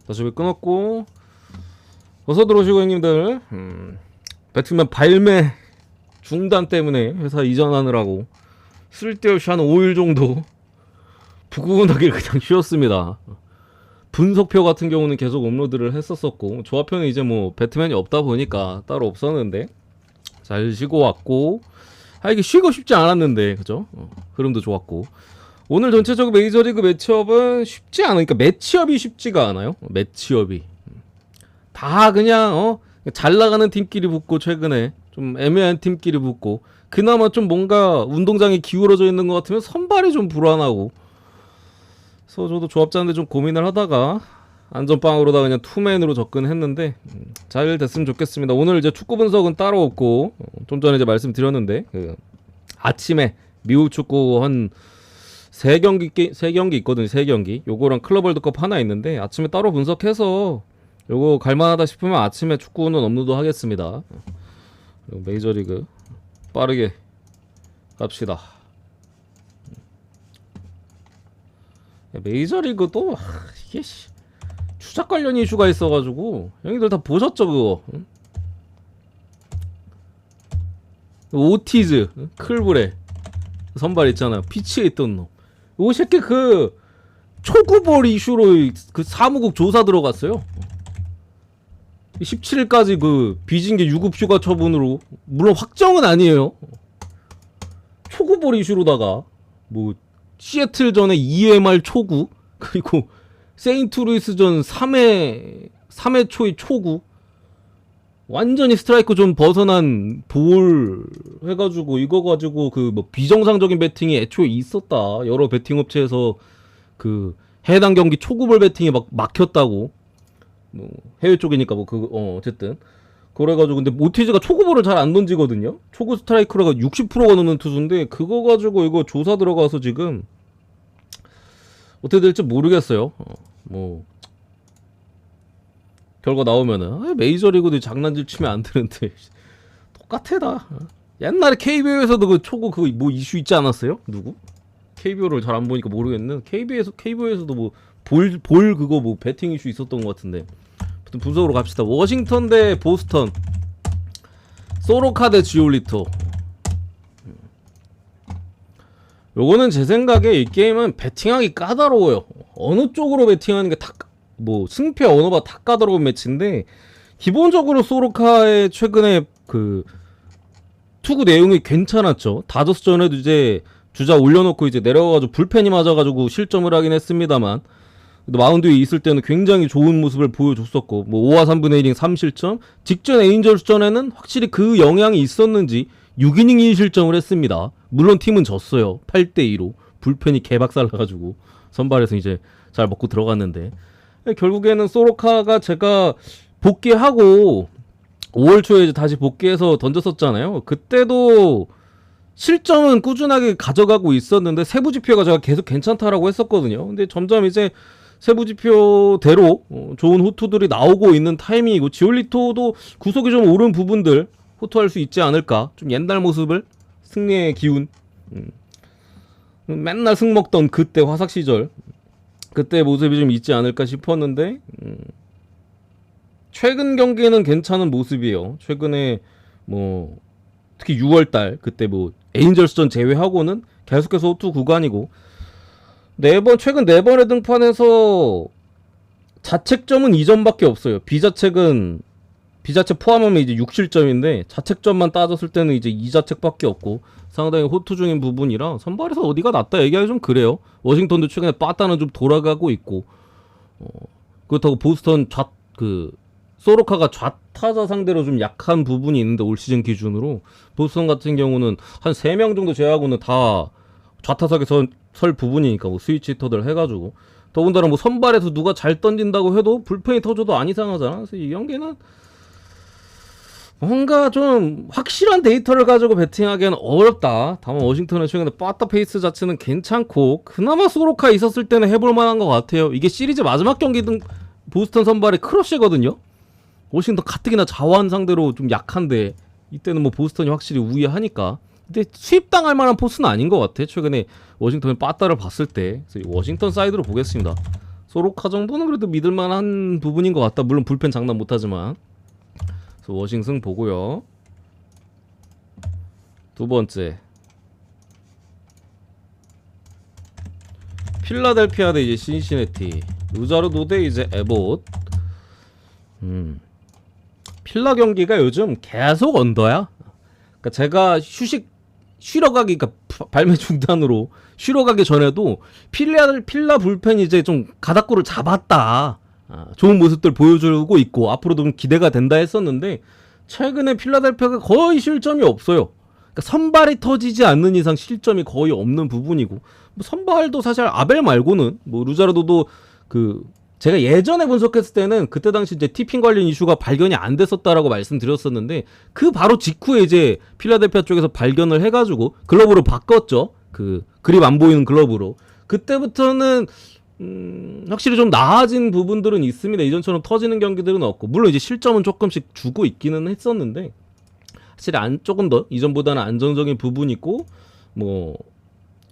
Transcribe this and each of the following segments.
다시 왜 끊었고 어서 들어오시고 형님들. 배트맨 발매 중단 때문에 회사 이전하느라고 쓸데없이 한 5일 정도 부근하게 그냥 쉬었습니다. 분석표 같은 경우는 계속 업로드를 했었었고 조합표는 이제 뭐 배트맨이 없다 보니까 따로 없었는데 잘 쉬고 왔고 이게 쉬고 싶지 않았는데 그죠? 흐름도 좋았고 오늘 전체적으로 메이저리그 매치업은 쉽지 않으니까 매치업이 쉽지가 않아요. 매치업이 다 그냥 잘 나가는 팀끼리 붙고 최근에 좀 애매한 팀끼리 붙고 그나마 좀 뭔가 운동장이 기울어져 있는 것 같으면 선발이 좀 불안하고 그래서 저도 조합자인데 좀 고민을 하다가 안전빵으로다 그냥 투맨으로 접근했는데 잘 됐으면 좋겠습니다. 오늘 이제 축구 분석은 따로 없고 좀 전에 이제 말씀드렸는데 아침에 미국 축구 한 3경기 있거든요. 3경기 요거랑 클럽 월드컵 하나 있는데 아침에 따로 분석해서 요거 갈만하다 싶으면 아침에 축구는 업로드 하겠습니다. 메이저리그 빠르게 갑시다. 메이저리그도 이게 추적 관련 이슈가 있어가지고 형님들 다 보셨죠 그거? 오티즈 클브레 선발 있잖아요. 피치에 있던 놈. 요 새끼 그 초구볼 이슈로 그 사무국 조사 들어갔어요. 17일까지 그 비징계 유급 휴가 처분으로 물론 확정은 아니에요. 초구볼 이슈로다가 뭐 시애틀전에 2회말 초구 그리고 세인트루이스전 3회 초의 초구 완전히 스트라이크 좀 벗어난 볼 해가지고 이거 가지고 그 뭐 비정상적인 배팅이 애초에 있었다. 여러 배팅 업체에서 그 해당 경기 초구볼 배팅이 막 막혔다고. 뭐 해외 쪽이니까 뭐 어쨌든 그래가지고 근데 모티즈가 초구볼을 잘 안 던지거든요. 초구 스트라이크가 60%가 넘는 투수인데 그거 가지고 이거 조사 들어가서 지금 어떻게 될지 모르겠어요. 뭐 결과 나오면은 메이저리그도 장난질 치면 안 되는데 똑같아 다. 옛날에 KBO에서도 그 초구 그 뭐 이슈 있지 않았어요? 누구? KBO를 잘 안 보니까 모르겠는. KBO에서도 뭐 볼 그거 뭐 배팅 이슈 있었던 것 같은데. 아무튼 분석으로 갑시다. 워싱턴 대 보스턴. 소로카 대 지올리토. 요거는 제 생각에 이 게임은 배팅하기 까다로워요. 어느 쪽으로 배팅하는 게 뭐 승패 어느 바 다 까다로운 매치인데 기본적으로 소로카의 최근에 그 투구 내용이 괜찮았죠. 다저스전에도 이제 주자 올려놓고 이제 내려가가지고 불펜이 맞아가지고 실점을 하긴 했습니다만 마운드 위에 있을 때는 굉장히 좋은 모습을 보여줬었고 뭐 5와 3분의 1이닝 3실점 직전 에인절스전에는 확실히 그 영향이 있었는지 6이닝 1실점을 했습니다. 물론 팀은 졌어요. 8대2로 불펜이 개박살나가지고 선발에서 이제 잘 먹고 들어갔는데 결국에는 소로카가 제가 복귀하고 5월 초에 이제 다시 복귀해서 던졌었잖아요. 그때도 실점은 꾸준하게 가져가고 있었는데 세부 지표가 제가 계속 괜찮다라고 했었거든요. 근데 점점 이제 세부 지표대로 좋은 호투들이 나오고 있는 타이밍이고 지올리토도 구속이 좀 오른 부분들 호투할 수 있지 않을까. 좀 옛날 모습을 승리의 기운 맨날 승 먹던 그때 화삭 시절 그때 모습이 좀 있지 않을까 싶었는데 최근 경기는 괜찮은 모습이에요. 최근에 뭐 특히 6월달 그때 뭐 에인절스전 제외하고는 계속해서 호투 구간이고 최근 4번의 등판에서 자책점은 2점밖에 없어요. 비자책 포함하면 이제 6실점인데 자책점만 따졌을 때는 이제 2자책밖에 없고 상당히 호투 중인 부분이라 선발에서 어디가 낫다 얘기하기 좀 그래요. 워싱턴도 최근에 빠따는 좀 돌아가고 있고 그렇다고 보스턴 소로카가 좌타자 상대로 좀 약한 부분이 있는데 올 시즌 기준으로 보스턴 같은 경우는 한 3명 정도 제외하고는 다 좌타석에 설 부분이니까 뭐 스위치 히터들 해가지고 더군다나 뭐 선발에서 누가 잘 던진다고 해도 불펜이 터져도 안 이상하잖아. 그래서 이 경기는 뭔가 좀 확실한 데이터를 가지고 배팅하기에는 어렵다. 다만 워싱턴의 최근에 빠따 페이스 자체는 괜찮고 그나마 소로카 있었을 때는 해볼 만한 것 같아요. 이게 시리즈 마지막 경기든 보스턴 선발의 크러쉬거든요. 워싱턴 가뜩이나 자완 상대로 좀 약한데 이때는 뭐 보스턴이 확실히 우위하니까 근데 수입당할 만한 포스는 아닌 것 같아. 최근에 워싱턴의 빠따를 봤을 때 그래서 워싱턴 사이드로 보겠습니다. 소로카 정도는 그래도 믿을만한 부분인 것 같다. 물론 불펜 장난 못하지만. 그래서 워싱승 보고요. 두 번째 필라델피아 대 이제 신시내티. 루자르도 대 이제 에봇. 필라 경기가 요즘 계속 언더야. 그러니까 제가 쉬러 가기, 그러니까 발매 중단으로 쉬러 가기 전에도 필라 불펜이 이제 좀 가닥골을 잡았다. 좋은 모습들 보여주고 있고 앞으로도 좀 기대가 된다 했었는데 최근에 필라델피아가 거의 실점이 없어요. 그러니까 선발이 터지지 않는 이상 실점이 거의 없는 부분이고 뭐 선발도 사실 아벨 말고는 뭐 루자르도도 제가 예전에 분석했을 때는 그때 당시 이제 티핑 관련 이슈가 발견이 안 됐었다라고 말씀드렸었는데 그 바로 직후에 이제 필라델피아 쪽에서 발견을 해가지고 글러브로 바꿨죠. 그립 안 보이는 글러브로. 그때부터는 확실히 좀 나아진 부분들은 있습니다. 이전처럼 터지는 경기들은 없고 물론 이제 실점은 조금씩 주고 있기는 했었는데 사실 조금 더 이전보다는 안정적인 부분이 있고 뭐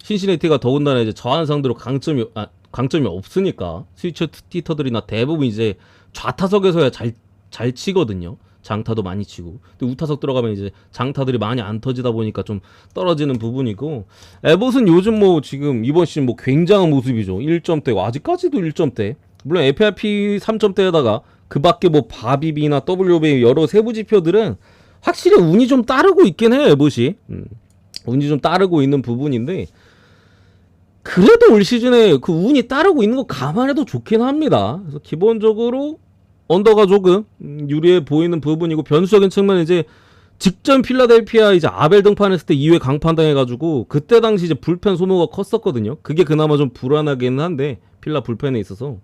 신시내티가 더군다나 이제 저한 상대로 강점이 없으니까 스위처 티터들이나 대부분 이제 좌타석에서야 잘 치거든요. 장타도 많이 치고. 근데 우타석 들어가면 이제 장타들이 많이 안 터지다 보니까 좀 떨어지는 부분이고. 에봇은 요즘 뭐 지금 이번 시즌 뭐 굉장한 모습이죠. 1점대, 아직까지도 1점대. 물론 FRP 3점대에다가 그 밖에 뭐 바비비나 WB 여러 세부 지표들은 확실히 운이 좀 따르고 있긴 해요, 에봇이. 운이 좀 따르고 있는 부분인데 그래도 올 시즌에 그 운이 따르고 있는 거 감안해도 좋긴 합니다. 그래서 기본적으로 언더가 조금 유리해 보이는 부분이고 변수적인 측면은 이제 직전 필라델피아 이제 아벨 등판했을 때 2회 강판당해가지고 그때 당시 이제 불펜 소모가 컸었거든요. 그게 그나마 좀 불안하긴 한데 필라 불펜에 있어서.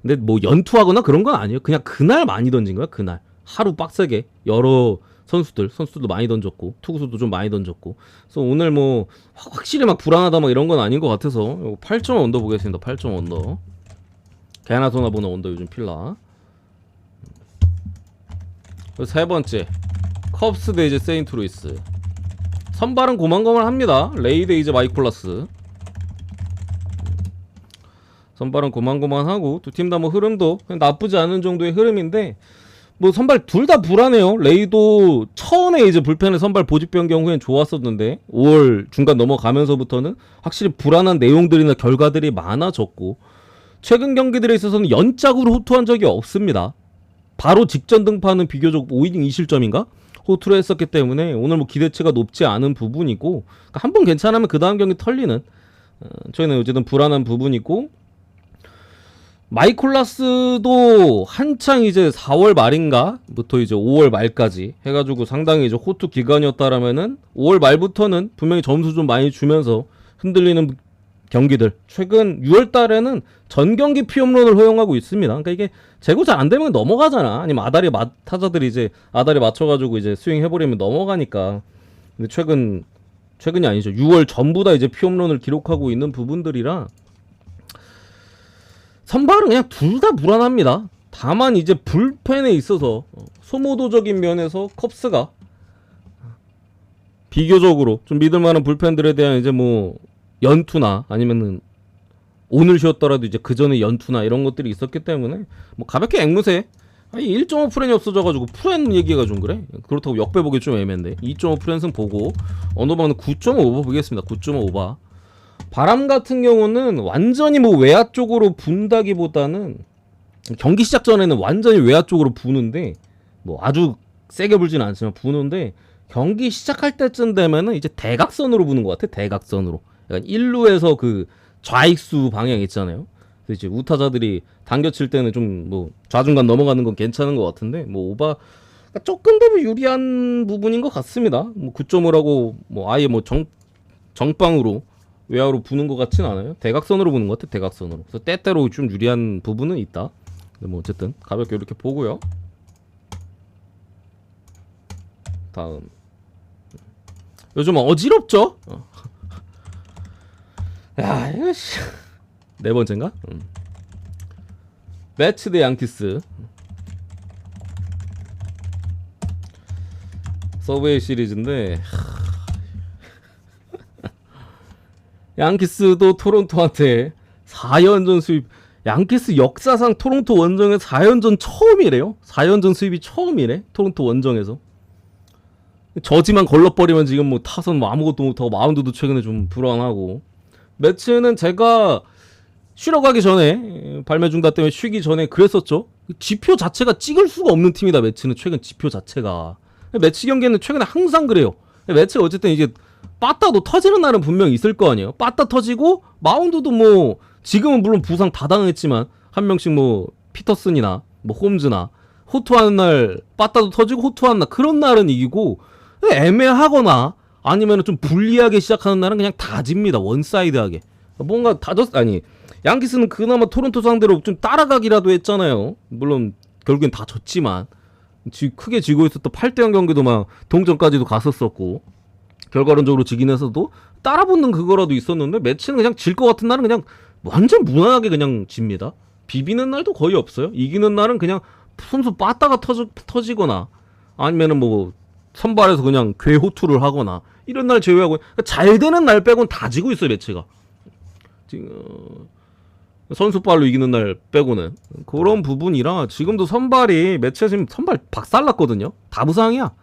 근데 뭐 연투하거나 그런 건 아니에요. 그냥 그날 많이 던진 거야. 그날 하루 빡세게 여러 선수들도 많이 던졌고 투구수도 좀 많이 던졌고. 그래서 오늘 뭐 확실히 막 불안하다 막 이런 건 아닌 것 같아서 8점 언더 보겠습니다. 8점 언더. 개나 소나 보는 언더 요즘 필라. 세 번째 컵스 대 이제 세인트루이스. 선발은 고만고만합니다. 레이 대 이제 마이콜라스. 선발은 고만고만하고 두 팀 다 뭐 흐름도 나쁘지 않은 정도의 흐름인데 뭐 선발 둘 다 불안해요. 레이도 처음에 이제 불펜의 선발 보직 변경 후엔 좋았었는데 5월 중간 넘어가면서부터는 확실히 불안한 내용들이나 결과들이 많아졌고 최근 경기들에 있어서는 연짝으로 호투한 적이 없습니다. 바로 직전 등판은 비교적 5이닝 2실점인가? 호투를 했었기 때문에 오늘 뭐 기대치가 높지 않은 부분이고 그러니까 한 번 괜찮으면 그 다음 경기 털리는 저희는 어쨌든 불안한 부분이고 마이콜라스도 한창 이제 4월 말인가부터 이제 5월 말까지 해가지고 상당히 이제 호투 기간이었다라면은 5월 말부터는 분명히 점수 좀 많이 주면서 흔들리는 경기들. 최근 6월 달에는 전 경기 피홈런을 허용하고 있습니다. 그러니까 이게 제구 잘 안 되면 넘어가잖아. 아니면 타자들이 이제 아다리 맞춰가지고 이제 스윙 해버리면 넘어가니까. 근데 최근이 아니죠. 6월 전부 다 이제 피홈런을 기록하고 있는 부분들이라. 선발은 그냥 둘 다 불안합니다. 다만 이제 불펜에 있어서 소모도적인 면에서 컵스가 비교적으로 좀 믿을만한 불펜들에 대한 이제 뭐 연투나 아니면은 오늘 쉬었더라도 이제 그 전에 연투나 이런 것들이 있었기 때문에 뭐 가볍게 앵무새 1.5 프렌이 없어져가지고 프렌 얘기가 좀 그래. 그렇다고 역배 보기 좀 애매한데 2.5 프렌승 보고 언더바는 9.5 보겠습니다. 9.5바. 바람 같은 경우는 완전히 뭐 외야 쪽으로 분다기보다는 경기 시작 전에는 완전히 외야 쪽으로 부는데 뭐 아주 세게 불지는 않지만 부는데 경기 시작할 때쯤 되면은 이제 대각선으로 부는 것 같아. 대각선으로. 약간 1루에서 그 좌익수 방향 있잖아요. 그래서 이제 우타자들이 당겨칠 때는 좀 뭐 좌중간 넘어가는 건 괜찮은 것 같은데 뭐 오바 조금 더 유리한 부분인 것 같습니다. 뭐 9.5라고 뭐 아예 뭐 정방으로 외야로 부는 것 같진 않아요. 대각선으로 부는 것 같아. 대각선으로. 그래서 때때로 좀 유리한 부분은 있다. 근데 뭐 어쨌든 가볍게 이렇게 보고요. 다음 요즘 어지럽죠? 야 이거 네 번째인가? 매츠 대 양키스. 서브웨이 시리즈인데 양키스도 토론토한테 4연전 수입. 양키스 역사상 토론토 원정에서 4연전 처음이래요. 4연전 수입이 처음이래. 토론토 원정에서. 저지만 걸러버리면 지금 뭐 타선 뭐 아무것도 못하고 마운드도 최근에 좀 불안하고. 매치는 제가 쉬러 가기 전에 발매 중단 때문에 쉬기 전에 그랬었죠. 지표 자체가 찍을 수가 없는 팀이다. 매치는 최근 지표 자체가. 매치 경기는 최근에 항상 그래요. 매치가 어쨌든 이제 빠따도 터지는 날은 분명히 있을 거 아니에요. 빠따 터지고 마운드도 뭐 지금은 물론 부상 다 당했지만 한 명씩 뭐 피터슨이나 뭐 홈즈나 호투하는 날 빠따도 터지고 호투하는 날 그런 날은 이기고 애매하거나 아니면 좀 불리하게 시작하는 날은 그냥 다 집니다. 원사이드하게. 뭔가 아니 양키스는 그나마 토론토 상대로 좀 따라가기라도 했잖아요. 물론 결국엔 다 졌지만 크게 지고 있었던 8대0 경기도 막 동점까지도 갔었었고 결과론적으로 지긴 했어도 따라붙는 그거라도 있었는데 매치는 그냥 질 것 같은 날은 그냥 완전 무난하게 그냥 집니다. 비비는 날도 거의 없어요. 이기는 날은 그냥 선수 빠따가 터지거나 아니면은 뭐 선발에서 그냥 괴호투를 하거나 이런 날 제외하고 그러니까 잘 되는 날 빼곤 다 지고 있어요. 매치가 지금 선수발로 이기는 날 빼고는 그런 부분이라 지금도 선발이 매치에 지금 선발 박살났거든요. 다 부상이야.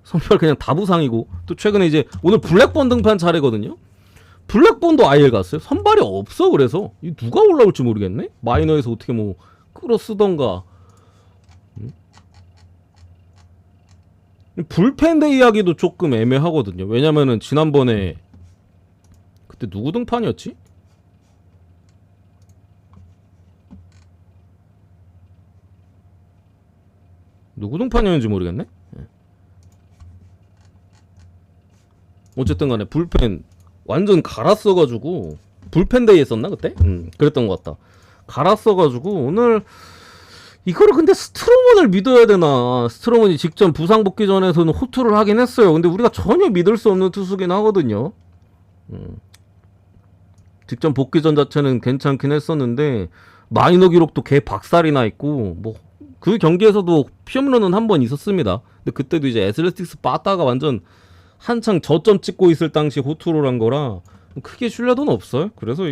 선발 그냥 다 부상이고 또 최근에 이제 오늘 블랙본 등판 차례거든요. 블랙본도 아예 갔어요. 선발이 없어. 그래서 누가 올라올지 모르겠네. 마이너에서 어떻게 뭐 끌어쓰던가. 불펜데 이야기도 조금 애매하거든요. 왜냐면은 지난번에 그때 누구 등판이었지? 누구 등판이었는지 모르겠네. 어쨌든 간에 불펜 완전 갈았어가지고 불펜데이 했었나 그때? 그랬던 것 같다. 갈았어가지고 오늘 이거를 근데 스트로먼을 믿어야 되나? 스트로먼이 직전 부상 복귀 전에서는 호투를 하긴 했어요. 근데 우리가 전혀 믿을 수 없는 투수긴 하거든요. 직전 복귀 전 자체는 괜찮긴 했었는데 마이너 기록도 개 박살이 나 있고 뭐 그 경기에서도 피홈런은 한 번 있었습니다. 근데 그때도 이제 애슬레틱스 빠따가 완전 한창 저점 찍고 있을 당시 호투를 한 거라 크게 신뢰도는 없어요. 그래서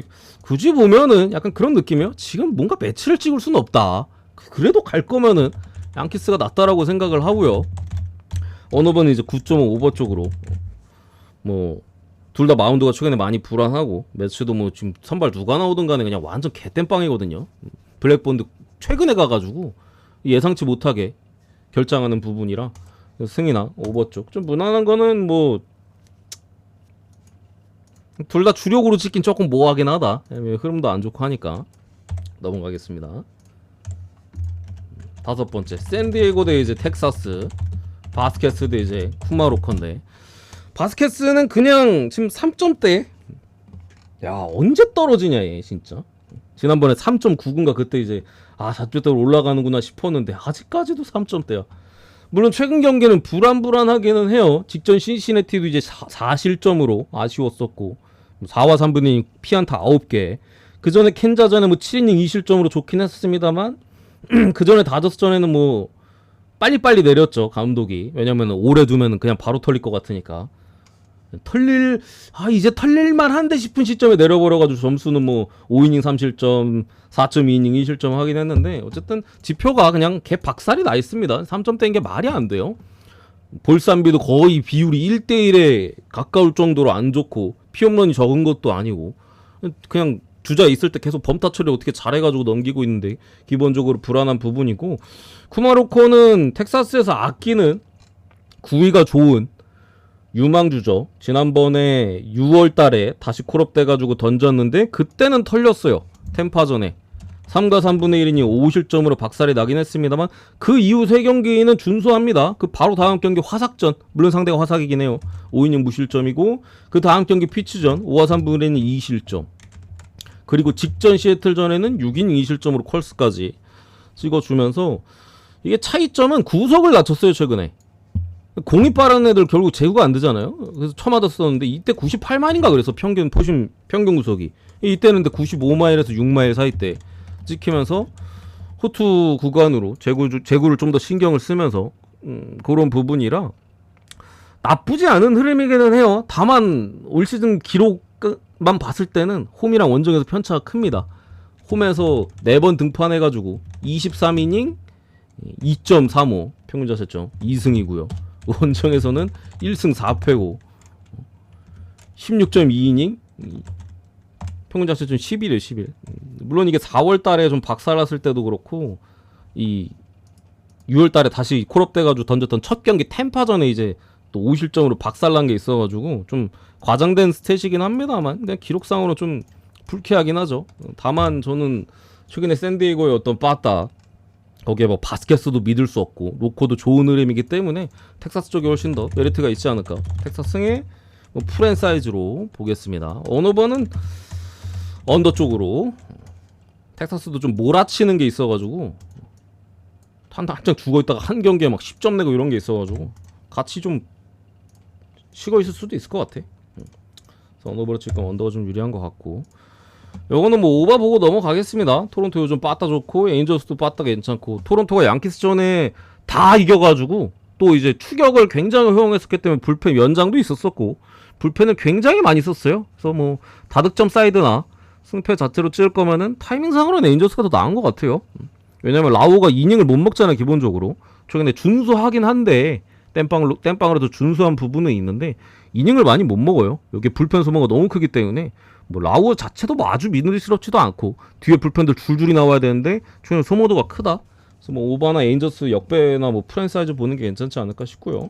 굳이 보면은 약간 그런 느낌이에요. 지금 뭔가 매치를 찍을 수는 없다. 그래도 갈 거면은 양키스가 낫다라고 생각을 하고요. 어느 번은 이제 9.5 오버 쪽으로 뭐 둘 다 마운드가 최근에 많이 불안하고 매치도 뭐 지금 선발 누가 나오든 간에 그냥 완전 개땜빵이거든요. 블랙본드 최근에 가가지고 예상치 못하게 결장하는 부분이라 승이나 오버 쪽 좀 무난한 거는 뭐 둘 다 주력으로 찍긴 조금 모호하긴 하다. 흐름도 안 좋고 하니까 넘어가겠습니다. 다섯 번째 샌디에고 대 이제 텍사스, 바스켓스 대 이제 쿠마로컨데 바스켓스는 그냥 지금 3점대. 야 언제 떨어지냐 얘 진짜. 지난번에 3.9인가 그때 이제 4점대로 올라가는구나 싶었는데 아직까지도 3점대야. 물론 최근 경기는 불안하기는 해요. 직전 신시내티도 이제 4실점으로 아쉬웠었고 4와 3분의 피안타 9개. 그 전에 캔자전에 뭐 7이닝 2실점으로 좋긴 했습니다만 그 전에 다저스전에는 뭐 빨리빨리 내렸죠 감독이. 왜냐면 오래 두면은 그냥 바로 털릴 것 같으니까. 이제 털릴만 한데 싶은 시점에 내려버려가지고 점수는 뭐 5이닝 3실점 4.2이닝 2실점 하긴 했는데 어쨌든 지표가 그냥 개 박살이 나 있습니다. 3점대인 게 말이 안 돼요. 볼산비도 거의 비율이 1대1에 가까울 정도로 안 좋고 피홈런이 적은 것도 아니고 그냥 주자 있을 때 계속 범타 처리 어떻게 잘해가지고 넘기고 있는데 기본적으로 불안한 부분이고 쿠마로코는 텍사스에서 아끼는 구위가 좋은 유망주죠. 지난번에 6월달에 다시 콜업 돼가지고 던졌는데 그때는 털렸어요. 템파전에 3과 3분의 1이니 5실점으로 박살이 나긴 했습니다만 그 이후 3경기는 준수합니다. 그 바로 다음 경기 화삭전, 물론 상대가 화삭이긴 해요. 5이닝 무실점이고 그 다음 경기 피츠전 5와 3분의 1이니 2실점, 그리고 직전 시애틀전에는 6이닝 2실점으로 컬스까지 찍어주면서 이게 차이점은 구속을 낮췄어요. 최근에 공이 빠른 애들 결국 제구가 안 되잖아요. 그래서 쳐맞았었는데 이때 98마일인가 그래서 평균 구속이 이때는 근데 95마일에서 6마일 사이때 찍히면서 호투 구간으로 제구를 좀 더 신경을 쓰면서 그런 부분이라 나쁘지 않은 흐름이기는 해요. 다만 올 시즌 기록만 봤을 때는 홈이랑 원정에서 편차가 큽니다. 홈에서 4번 등판해가지고 23이닝 2.35 평균 자책점 2승이고요. 원정에서는 1승 4패고 16.2이닝 평균 자책점 11이에요. 11. 물론 이게 4월달에 좀 박살났을 때도 그렇고 이 6월달에 다시 콜업돼가지고 던졌던 첫 경기 템파전에 이제 또 5실점으로 박살난 게 있어가지고 좀 과장된 스탯이긴 합니다만 그냥 기록상으로 좀 불쾌하긴 하죠. 다만 저는 최근에 샌디에고의 어떤 빠따 거기에 뭐 바스켓스도 믿을 수 없고 로코도 좋은 흐름이기 때문에 텍사스 쪽이 훨씬 더 메리트가 있지 않을까. 텍사스 승의 뭐 프랜사이즈로 보겠습니다. 언어버는 언더 쪽으로 텍사스도 좀 몰아치는 게 있어가지고 한장 죽어있다가 한 경기에 막 10점 내고 이런 게 있어가지고 같이 좀 식어있을 수도 있을 것 같아. 그래서 언더버로 칠 거면 언더가 좀 유리한 것 같고 요거는 뭐 오바 보고 넘어가겠습니다. 토론토 요즘 빠따 좋고 에인저스도 빠따 괜찮고 토론토가 양키스전에 다 이겨가지고 또 이제 추격을 굉장히 허용했었기 때문에 불펜 연장도 있었었고 불펜을 굉장히 많이 썼어요. 그래서 뭐 다득점 사이드나 승패 자체로 찍을 거면은 타이밍상으로는 에인저스가 더 나은 것 같아요. 왜냐면 라오가 이닝을 못 먹잖아요. 기본적으로 최근에 준수하긴 한데 땜빵으로도 준수한 부분은 있는데 이닝을 많이 못 먹어요. 여기 불펜 소모가 너무 크기 때문에 뭐 라오 자체도 뭐 아주 믿음직스럽지도 않고 뒤에 불펜들 줄줄이 나와야 되는데 최근에 소모도가 크다. 그래서 뭐 오바나 에인저스 역배나 뭐 프랜사이즈 보는 게 괜찮지 않을까 싶고요.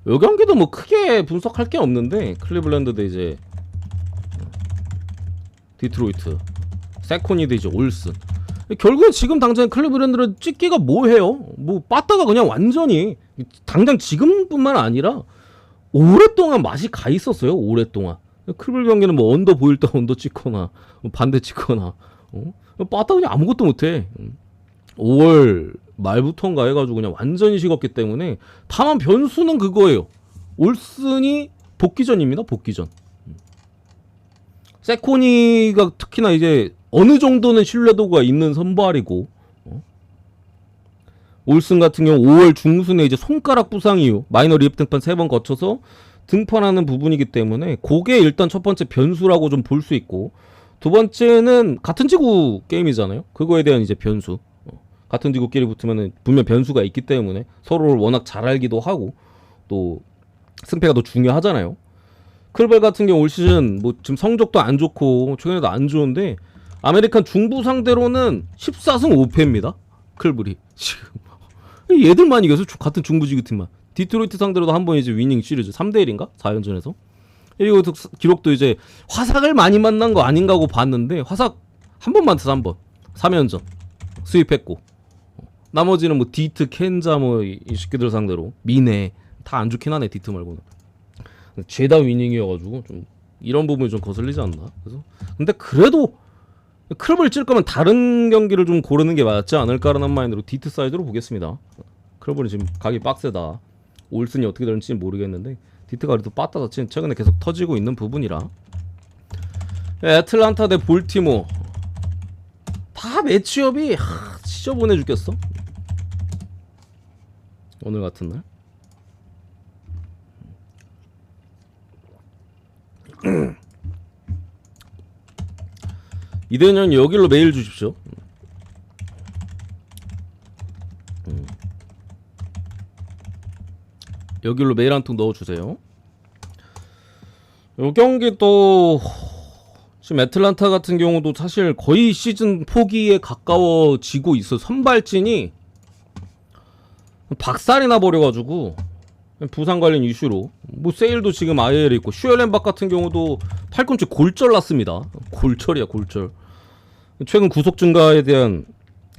요 경기도 뭐 크게 분석할 게 없는데 클리블랜드 대 이제 디트로이트 세코니 대 이제 올슨. 결국에 지금 당장 클리블랜드를 찍기가 뭐해요. 뭐 빠따가 그냥 완전히 당장 지금뿐만 아니라 오랫동안 맛이 가 있었어요. 오랫동안 클리블 경기는 뭐 언더 보일 때 언더 찍거나 반대 찍거나 빠따 그냥 아무것도 못해. 5월 말부터인가 해가지고 그냥 완전히 식었기 때문에 다만 변수는 그거예요. 올슨이 복귀전입니다. 복귀전. 세코니가 특히나 이제 어느 정도는 신뢰도가 있는 선발이고 올슨 같은 경우 5월 중순에 이제 손가락 부상 이후 마이너 리업 등판 3번 거쳐서 등판하는 부분이기 때문에 그게 일단 첫 번째 변수라고 좀 볼 수 있고 두 번째는 같은 지구 게임이잖아요. 그거에 대한 이제 변수. 같은 지구끼리 붙으면 분명 변수가 있기 때문에 서로를 워낙 잘 알기도 하고 또 승패가 더 중요하잖아요. 클벨 같은 경우 올 시즌 뭐 지금 성적도 안 좋고 최근에도 안 좋은데 아메리칸 중부 상대로는 14승 5패입니다. 클블이 지금 얘들만 이겨서 같은 중부 지구 팀만. 디트로이트 상대로도 한 번 이제 위닝 시리즈 3대1인가? 4연전에서. 이거 기록도 이제 화삭을 많이 만난 거 아닌가 하고 봤는데 화삭 한 번만 더 3번 3연전 수입했고 나머지는 뭐 디트, 켄자 뭐 이 새끼들 상대로 미네 다 안 좋긴 하네. 디트 말고는 죄다 위닝이어가지고 좀 이런 부분이 좀 거슬리지 않나. 그래서 근데 그래도 클럽을 찔 거면 다른 경기를 좀 고르는 게 맞지 않을까라는 마인드로 디트 사이드로 보겠습니다. 클럽은 지금 각이 빡세다. 올슨이 어떻게 될지는 모르겠는데 디트가 그래도 빠따서 최근에 계속 터지고 있는 부분이라. 애틀란타 대 볼티모 다 매치업이 지저분해 죽겠어. 오늘 같은 날 이대현 여기로 메일 주십시오. 여기로 메일 한 통 넣어주세요. 요 경기 또 지금 애틀란타 같은 경우도 사실 거의 시즌 포기에 가까워지고 있어. 선발진이 박살이 나버려가지고 부상 관련 이슈로 뭐 세일도 지금 IL에 있고 슈엘렌박 같은 경우도 팔꿈치 골절 났습니다. 골절이야 골절. 최근 구속 증가에 대한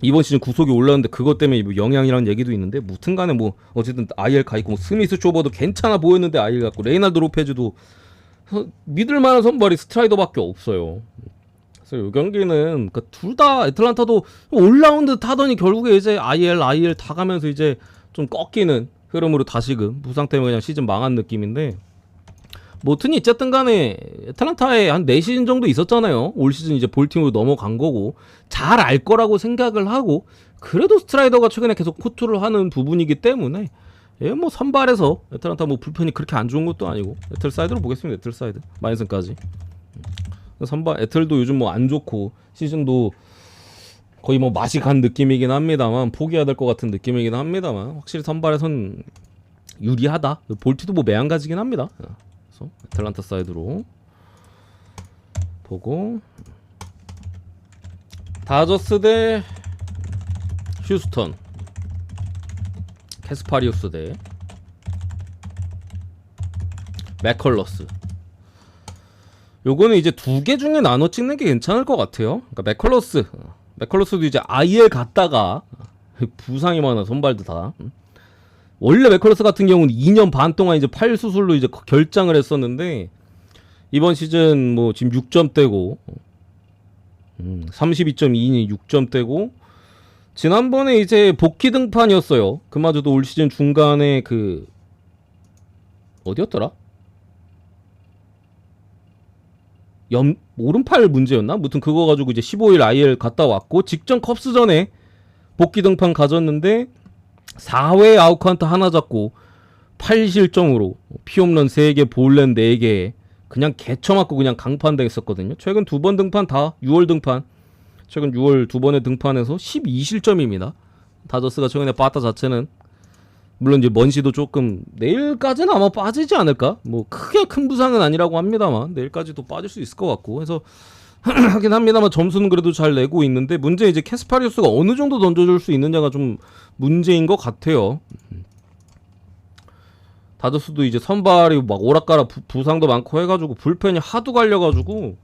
이번 시즌 구속이 올랐는데 그것 때문에 뭐 영향이라는 얘기도 있는데 무튼간에 뭐 어쨌든 IL 가 있고 뭐 스미스 쇼버도 괜찮아 보였는데 IL 갔고 레이날도 로페즈도 믿을만한 선발이 스트라이더밖에 없어요. 그래서 이 경기는 그러니까 둘 다 애틀란타도 올라운드 타더니 결국에 이제 IL 다 가면서 이제 좀 꺾이는 흐름으로 다시금 부상 때문에 그냥 시즌 망한 느낌인데 뭐든 어쨌든 간에 애틀란타에 한 4시즌 정도 있었잖아요. 올 시즌 이제 볼팀으로 넘어간 거고 잘 알 거라고 생각을 하고 그래도 스트라이더가 최근에 계속 쿠투를 하는 부분이기 때문에 뭐 선발에서 애틀란타 뭐 불펜이 그렇게 안 좋은 것도 아니고 애틀 사이드로 보겠습니다. 애틀 사이드 마인슨까지 선발 에틀도 요즘 뭐 안 좋고 시즌도 거의 뭐 맛이 간 느낌이긴 합니다만 포기해야 될 것 같은 느낌이긴 합니다만 확실히 선발에선 유리하다. 볼티도 뭐 매한가지긴 합니다. 그래서 애틀란타 사이드로 보고 다저스 대 휴스턴, 캐스파리우스 대 맥컬러스. 요거는 이제 두 개 중에 나눠 찍는 게 괜찮을 것 같아요. 그러니까 맥컬러스도 이제 IL 갔다가 부상이 많아 선발도 다. 원래 맥컬러스 같은 경우는 2년 반 동안 이제 팔 수술로 이제 결장을 했었는데 이번 시즌 뭐 지금 6점대고 32.2니 6점대고 지난번에 이제 복귀 등판이었어요. 그마저도 올 시즌 중간에 그 어디였더라? 오른팔 문제였나? 무튼 그거 가지고 이제 15일 IL 갔다 왔고 직전 컵스전에 복귀 등판 가졌는데 4회 아웃카운트 하나 잡고 8실점으로 피홈런 3개 볼넷 4개 그냥 개쳐맞고 그냥 강판당했었거든요. 최근 2번 등판 다 6월 등판, 최근 6월 2번의 등판에서 12실점입니다. 다저스가 최근에 빠따 자체는 물론 이제 먼시도 조금 내일까지는 아마 빠지지 않을까? 뭐 크게 큰 부상은 아니라고 합니다만 내일까지도 빠질 수 있을 것 같고 해서 하긴 합니다만 점수는 그래도 잘 내고 있는데 문제 이제 캐스파리우스가 어느 정도 던져줄 수 있느냐가 좀 문제인 것 같아요. 다저스도 이제 선발이 막 오락가락 부상도 많고 해가지고 불펜이 하도 갈려가지고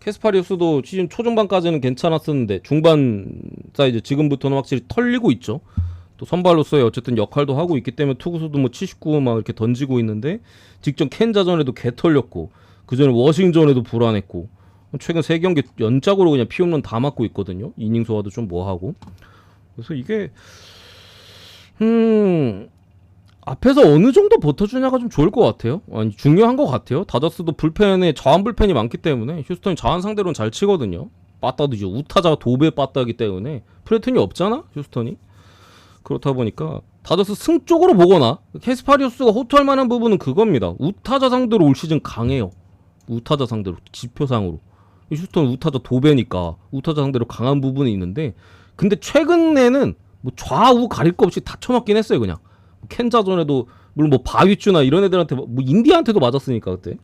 캐스파리우스도 시즌 초중반까지는 괜찮았었는데 중반 사이즈 지금부터는 확실히 털리고 있죠. 또 선발로서의 어쨌든 역할도 하고 있기 때문에 투구수도 뭐 79 막 이렇게 던지고 있는데 직전 캔자전에도 개 털렸고 그전에 워싱전에도 불안했고 최근 3경기 연짝으로 그냥 피홈런 다 맞고 있거든요. 이닝 소화도 좀 뭐하고. 그래서 이게 앞에서 어느 정도 버텨주냐가 좀 좋을 것 같아요. 아니 중요한 것 같아요. 다저스도 불펜에 자완 불펜이 많기 때문에 휴스턴이 자완 상대로는 잘 치거든요. 빠따도 이제 우타자가 도배 빠따기 때문에 프레튼이 없잖아 휴스턴이. 그렇다 보니까 다저스 승 쪽으로 보거나 캐스파리우스가 호투할 만한 부분은 그겁니다. 우타자 상대로 올 시즌 강해요. 우타자 상대로 지표상으로 휴스턴 우타자 도배니까 우타자 상대로 강한 부분이 있는데 근데 최근에는 뭐 좌우 가릴 거 없이 다 쳐맞긴 했어요. 그냥 캔자전에도 물론 뭐 바위쭈나 이런 애들한테 뭐 인디한테도 맞았으니까 그때.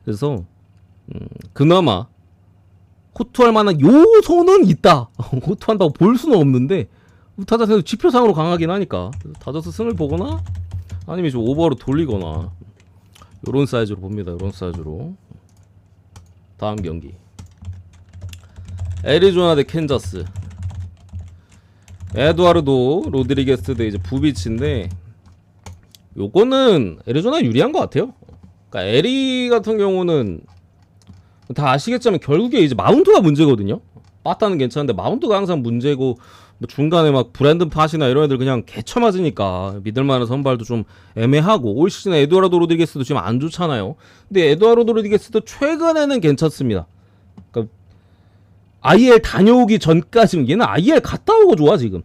그래서 그나마 호투할 만한 요소는 있다. 호투한다고 볼 수는 없는데 우타자 상대로 지표상으로 강하긴 하니까 다저스 승을 보거나 아니면 좀 오버로 돌리거나 요런 사이즈로 봅니다. 요런 사이즈로. 다음 경기 애리조나 대 캔자스. 에두아르도 로드리게스 대 이제 부비치인데 요거는 애리조나 유리한 것 같아요. 그러니까 에리 같은 경우는 다 아시겠지만 결국에 이제 마운트가 문제거든요. 빠따는 괜찮은데 마운트가 항상 문제고 뭐 중간에 막 브랜든 팟이나 이런 애들 그냥 개쳐맞으니까 믿을만한 선발도 좀 애매하고 올 시즌에 에두아르도 로드리게스도 지금 안 좋잖아요. 근데 에두아르도 로드리게스도 최근에는 괜찮습니다. 그러니까 IL 다녀오기 전까지는 얘는 IL 갔다 오고 좋아 지금.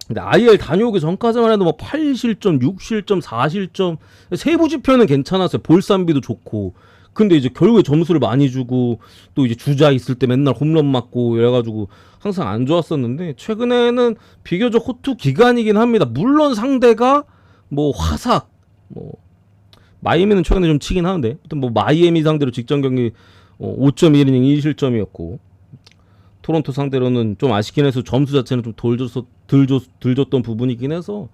근데 IL 다녀오기 전까지만 해도 뭐 8실점, 6실점, 4실점 세부 지표는 괜찮았어요. 볼산비도 좋고. 근데 이제 결국에 점수를 많이 주고 또 이제 주자 있을 때 맨날 홈런 맞고 이래가지고 항상 안 좋았었는데 최근에는 비교적 호투 기간이긴 합니다. 물론 상대가 뭐 화삭, 뭐 마이애미는 최근에 좀 치긴 하는데 아무튼 뭐 마이애미 상대로 직전 경기 5.1이닝 1실점이었고 토론토 상대로는 좀 아쉽긴 해서 점수 자체는 좀 덜 줬던 부분이긴 해서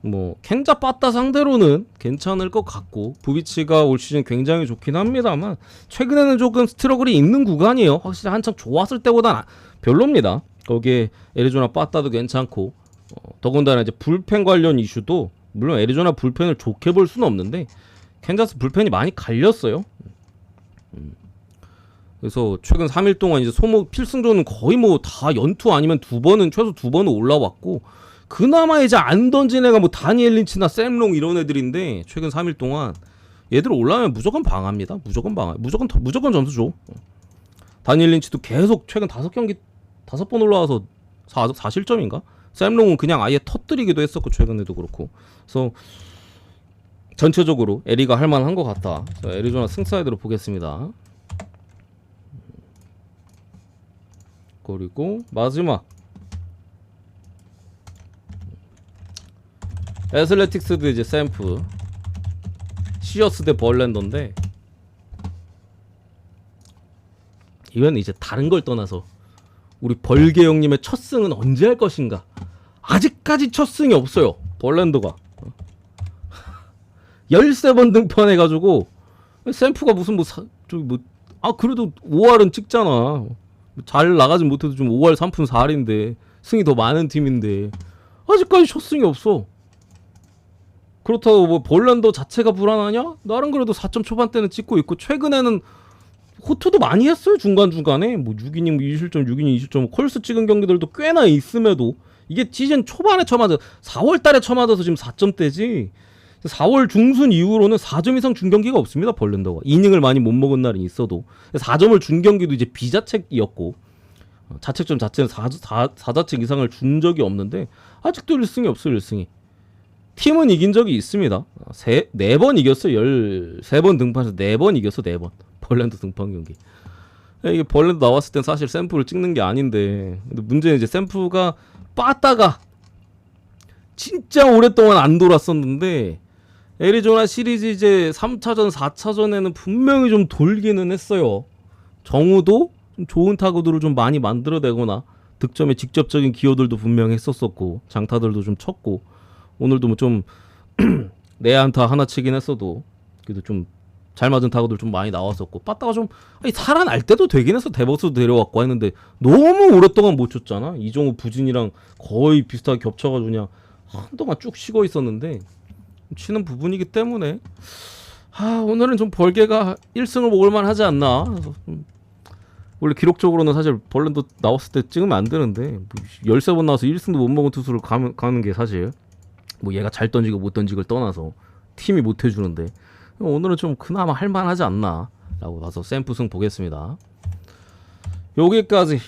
뭐 캔자 빠따 상대로는 괜찮을 것 같고 부비치가 올 시즌 굉장히 좋긴 합니다만 최근에는 조금 스트러글이 있는 구간이에요. 확실히 한참 좋았을 때보다는 별로입니다. 거기에 애리조나 빠따도 괜찮고 더군다나 이제 불펜 관련 이슈도 물론 애리조나 불펜을 좋게 볼 수는 없는데 캔자스 불펜이 많이 갈렸어요. 그래서 최근 3일 동안 이제 소모 필승조는 거의 뭐 다 연투 아니면 최소 2번은 올라왔고 그나마 이제 안 던진 애가 뭐 다니엘 린치나 샘롱 이런 애들인데 최근 3일 동안 얘들 올라오면 무조건 방합니다. 무조건 점수 줘. 다니엘 린치도 계속 최근 5경기 5번 올라와서 4실점인가? 샘롱은 그냥 아예 터뜨리기도 했었고 최근에도 그렇고. 그래서 전체적으로 에리가 할만한 것 같다. 애리조나 승사이드로 보겠습니다. 그리고 마지막 애슬레틱스도 이제 샘프 시어스 대 벌랜더인데, 이건 이제 다른 걸 떠나서 우리 벌개 형님의 첫 승은 언제 할 것인가. 아직까지 첫 승이 없어요. 벌랜더가 13번 등판해가지고 샘프가 무슨 그래도 5할은 찍잖아. 잘 나가진 못해도 좀 5할 3푼 4할인데 승이 더 많은 팀인데 아직까지 첫 승이 없어. 그렇다고 뭐 벌란더 자체가 불안하냐? 나름 그래도 4점 초반대는 찍고 있고, 최근에는 호투도 많이 했어요. 중간중간에 뭐 6이닝 2실점 6이닝 2실점 콜스 찍은 경기들도 꽤나 있음에도, 이게 시즌 초반에 쳐맞아 4월달에 쳐맞아서 지금 4점대지, 4월 중순 이후로는 4점 이상 준 경기가 없습니다. 벌란더가 이닝을 많이 못 먹은 날은 있어도 4점을 준 경기도 이제 비자책이었고, 자책점 자체는 4자책 이상을 준 적이 없는데 아직도 1승이 없어요. 1승이. 팀은 이긴 적이 있습니다. 4번 이겼어. 13번 등판해서 4번 이겼어. 4번 벌랜더 등판 경기. 이게 벌랜더 나왔을 땐 사실 샘플을 찍는 게 아닌데, 근데 문제는 이제 샘플가 빠따가 진짜 오랫동안 안 돌았었는데, 애리조나 시리즈 이제 3차전 4차전에는 분명히 좀 돌기는 했어요. 정우도 좀 좋은 타구들을 좀 많이 만들어내거나 득점에 직접적인 기여들도 분명히 했었었고, 장타들도 좀 쳤고, 오늘도 뭐 좀 내안타 하나 치긴 했어도 그래도 좀 잘 맞은 타구들 좀 많이 나왔었고, 빠따가 좀 살아날 때도 되긴 했어. 대버스도 데려왔고 했는데 너무 오랫동안 못 쳤잖아. 이정우 부진이랑 거의 비슷하게 겹쳐가지고 그냥 한동안 쭉 쉬고 있었는데, 치는 부분이기 때문에 오늘은 좀 벌개가 1승을 먹을만 하지 않나. 원래 기록적으로는 사실 벌랜더 나왔을 때 찍으면 안 되는데, 뭐 13번 나와서 1승도 못 먹은 투수를 가는 게 사실 뭐 얘가 잘 던지고 못 던지고를 떠나서 팀이 못 해주는데, 오늘은 좀 그나마 할만하지 않나 라고 봐서 샘프승 보겠습니다. 여기까지